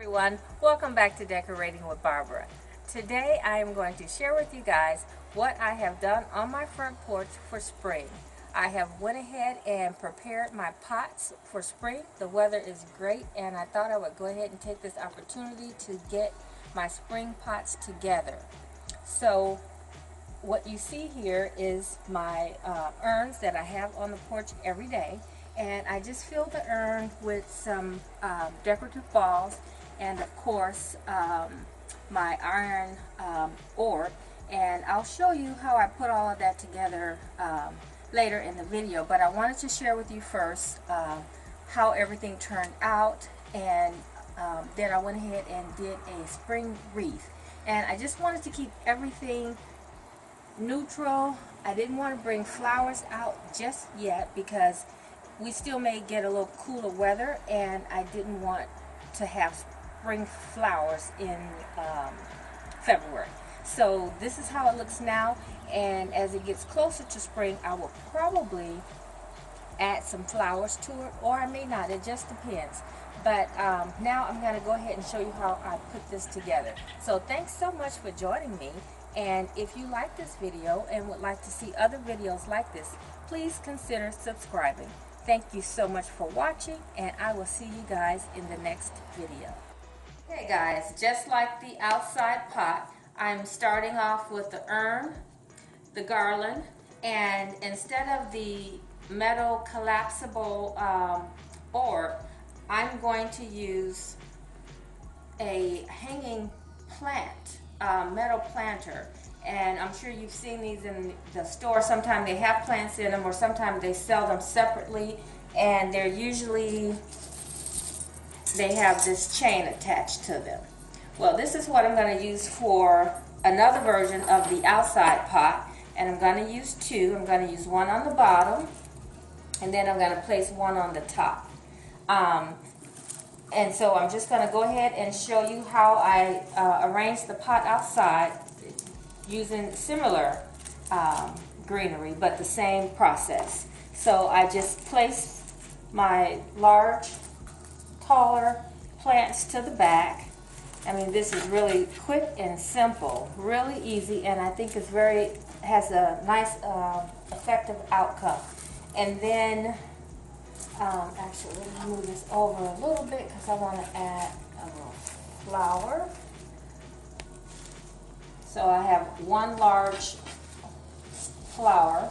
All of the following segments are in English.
Everyone, welcome back to Decorating with Barbara. Today I am going to share with you guys what I have done on my front porch for spring. I have went ahead and prepared my pots for spring. The weather is great and I thought I would go ahead and take this opportunity to get my spring pots together. So what you see here is my urns that I have on the porch every day, and I just fill the urn with some decorative balls and of course my iron orb, and I'll show you how I put all of that together later in the video, but I wanted to share with you first how everything turned out, and then I went ahead and did a spring wreath, and I just wanted to keep everything neutral. I didn't want to bring flowers out just yet because we still may get a little cooler weather, and I didn't want to have spring flowers in February. So this is how it looks now, and as it gets closer to spring I will probably add some flowers to it, or I may not, it just depends. But now I'm going to go ahead and show you how I put this together. So thanks so much for joining me, and if you like this video and would like to see other videos like this, please consider subscribing. Thank you so much for watching, and I will see you guys in the next video. Okay guys, just like the outside pot, I'm starting off with the urn, the garland, and instead of the metal collapsible orb, I'm going to use a hanging plant, metal planter. And I'm sure you've seen these in the store. Sometimes they have plants in them, or sometimes they sell them separately, and they're usually, they have this chain attached to them. Well, this is what I'm going to use for another version of the outside pot, and I'm going to use two. I'm going to use one on the bottom, and then I'm going to place one on the top. And so I'm just going to go ahead and show you how I arrange the pot outside using similar greenery, but the same process. So I just place my large, taller plants to the back. I mean, this is really quick and simple, really easy, and I think it's has a nice effective outcome. And then actually, let me move this over a little bit because I want to add a little flower. So I have one large flower.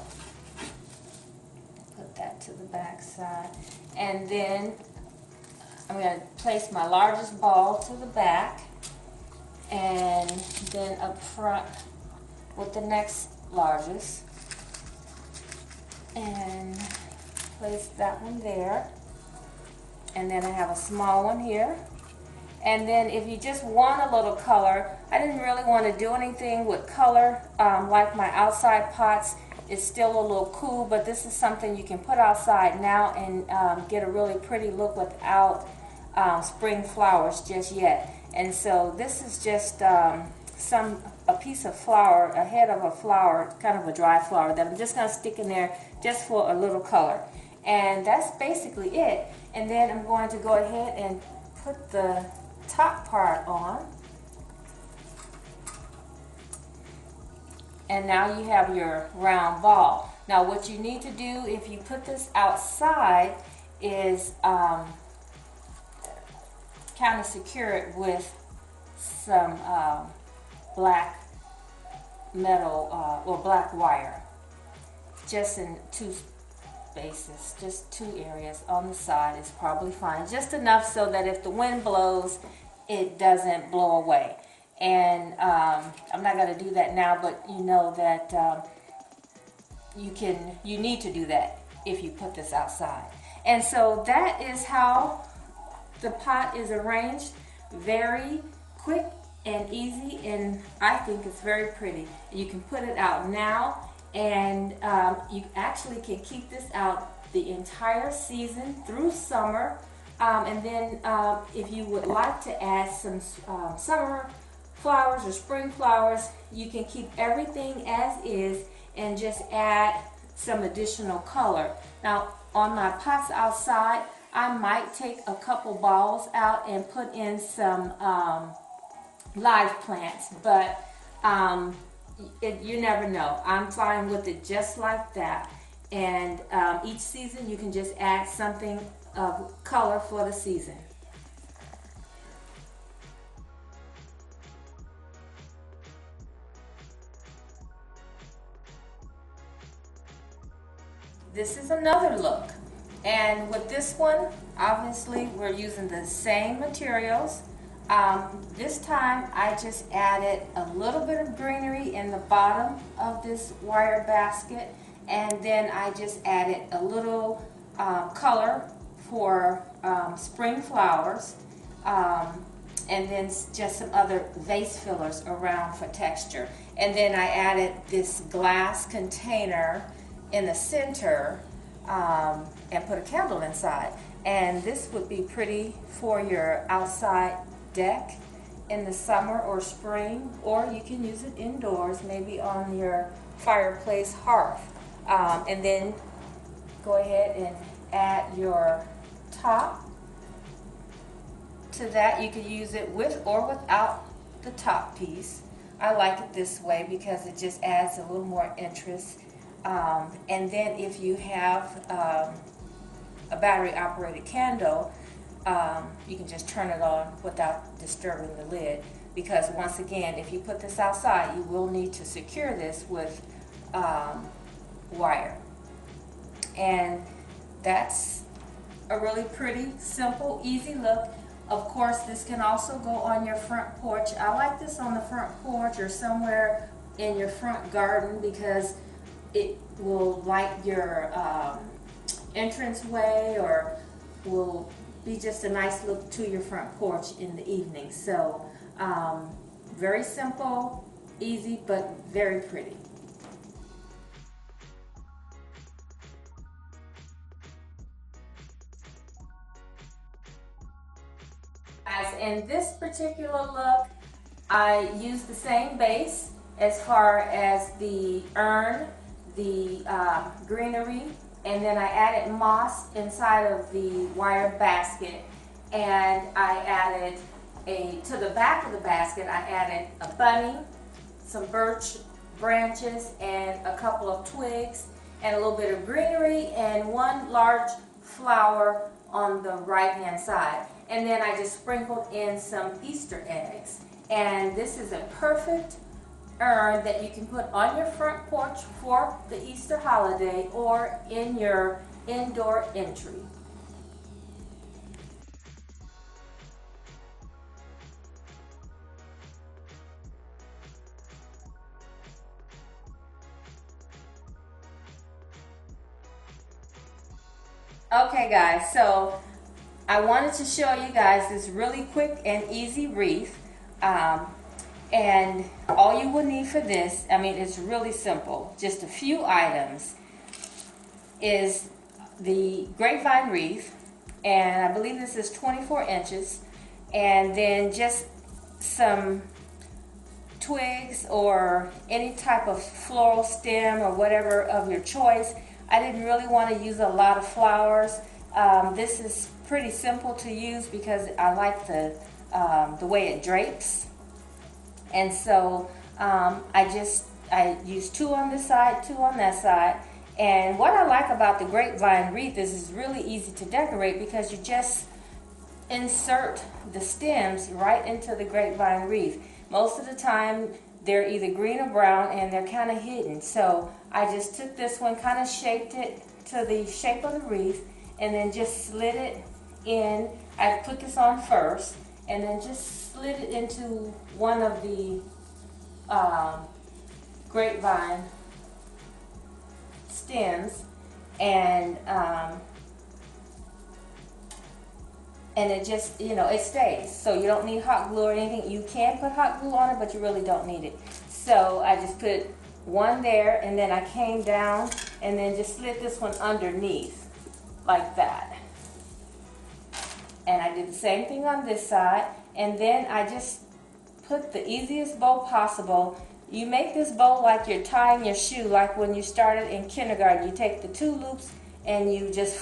Put that to the back side. And then I'm going to place my largest ball to the back, and then up front with the next largest. And place that one there, and then I have a small one here. And then if you just want a little color, I didn't really want to do anything with color like my outside pots. It's still a little cool, but this is something you can put outside now and get a really pretty look without spring flowers just yet. And so this is just a piece of flower, a head of a flower, kind of a dry flower, that I'm just going to stick in there just for a little color. And that's basically it. And then I'm going to go ahead and put the top part on. And now you have your round ball. Now what you need to do if you put this outside is kind of secure it with some black metal or black wire, just in two spaces, just two areas on the side is probably fine, just enough so that if the wind blows it doesn't blow away. And I'm not going to do that now, but you know that you need to do that if you put this outside. And so that is how the pot is arranged. Very quick and easy, and I think it's very pretty. You can put it out now, and you actually can keep this out the entire season through summer. And then if you would like to add some summer flowers or spring flowers, you can keep everything as is and just add some additional color. Now on my pots outside, I might take a couple balls out and put in some live plants, but you never know. I'm fine with it just like that. And each season you can just add something of color for the season. This is another look. And with this one, obviously we're using the same materials. This time I just added a little bit of greenery in the bottom of this wire basket, and then I just added a little color for spring flowers, and then just some other vase fillers around for texture. And then I added this glass container in the center and put a candle inside. And this would be pretty for your outside deck in the summer or spring, or you can use it indoors, maybe on your fireplace hearth. And then go ahead and add your top to that. You could use it with or without the top piece. I like it this way because it just adds a little more interest. And then if you have a battery operated candle, you can just turn it on without disturbing the lid, because once again, if you put this outside, you will need to secure this with wire. And that's a really pretty, simple, easy look. Of course, this can also go on your front porch. I like this on the front porch or somewhere in your front garden because it will light your entranceway, or will be just a nice look to your front porch in the evening. So very simple, easy, but very pretty. Guys, in this particular look, I used the same base as far as the urn, the greenery, and then I added moss inside of the wire basket, and I added to the back of the basket, I added a bunny, some birch branches, and a couple of twigs, and a little bit of greenery, and one large flower on the right hand side. And then I just sprinkled in some Easter eggs. And this is a perfect urn that you can put on your front porch for the Easter holiday or in your indoor entry. Okay guys, so I wanted to show you guys this really quick and easy wreath. And all you will need for this, I mean, it's really simple. Just a few items is the grapevine wreath, and I believe this is 24 inches, and then just some twigs or any type of floral stem or whatever of your choice. I didn't really want to use a lot of flowers. This is pretty simple to use because I like the way it drapes. And so I used 2 on this side, 2 on that side. And what I like about the grapevine wreath is it's really easy to decorate because you just insert the stems right into the grapevine wreath. Most of the time they're either green or brown and they're kind of hidden. So I just took this one, kind of shaped it to the shape of the wreath, and then just slid it in. I put this on first and then just slid it into one of the grapevine stems, and it just, you know, it stays. So you don't need hot glue or anything. You can put hot glue on it, but you really don't need it. So I just put one there, and then I came down and then just slid this one underneath like that. And I did the same thing on this side, and then I just put the easiest bow possible. You make this bow like you're tying your shoe, like when you started in kindergarten. You take the 2 loops and you just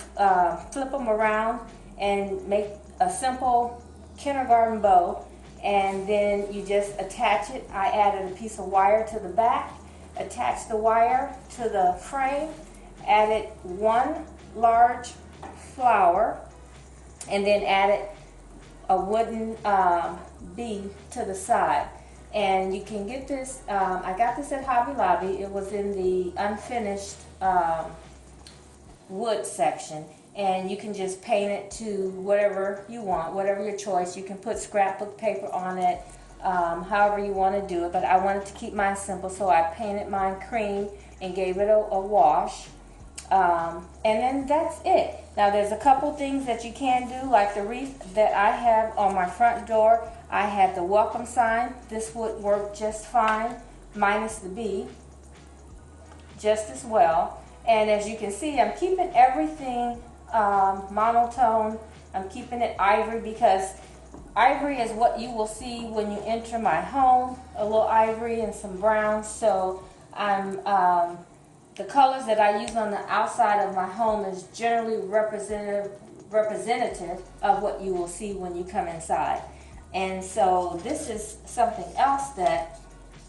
flip them around, and make a simple kindergarten bow, and then you just attach it. I added a piece of wire to the back, attached the wire to the frame, added one large flower, and then added a wooden bee to the side. And you can get this, I got this at Hobby Lobby. It was in the unfinished wood section, and you can just paint it to whatever you want, whatever your choice. You can put scrapbook paper on it, however you want to do it, but I wanted to keep mine simple, so I painted mine cream and gave it a wash. And then that's it. Now there's a couple things that you can do, like the wreath that I have on my front door. I had the welcome sign. This would work just fine, minus the bee, just as well. And as you can see, I'm keeping everything monotone. I'm keeping it ivory because ivory is what you will see when you enter my home, a little ivory and some brown. So I'm the colors that I use on the outside of my home is generally representative of what you will see when you come inside. And so this is something else that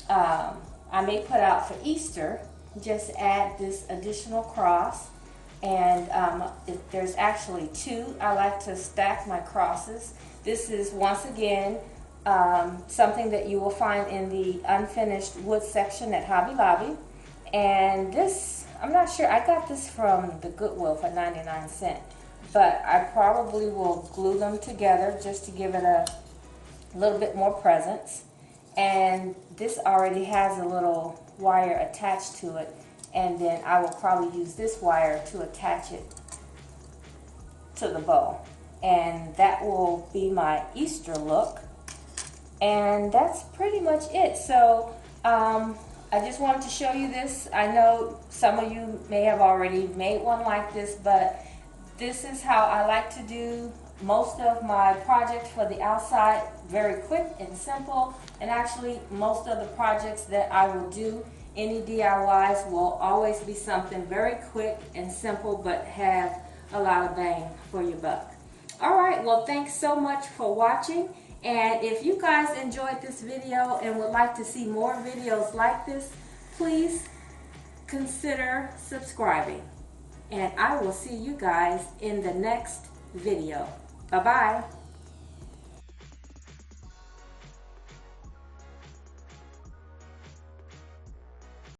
I may put out for Easter. Just add this additional cross, and there's actually two. I like to stack my crosses. This is once again something that you will find in the unfinished wood section at Hobby Lobby. And this, I'm not sure, I got this from the Goodwill for 99 cents, but I probably will glue them together just to give it a little bit more presence. And this already has a little wire attached to it, and then I will probably use this wire to attach it to the bow, and that will be my Easter look. And that's pretty much it. So I just wanted to show you this. I know some of you may have already made one like this, but this is how I like to do most of my projects for the outside. Very quick and simple. And actually most of the projects that I will do, any DIYs, will always be something very quick and simple, but have a lot of bang for your buck. Alright, well, thanks so much for watching. And if you guys enjoyed this video and would like to see more videos like this, please consider subscribing. And I will see you guys in the next video. Bye-bye.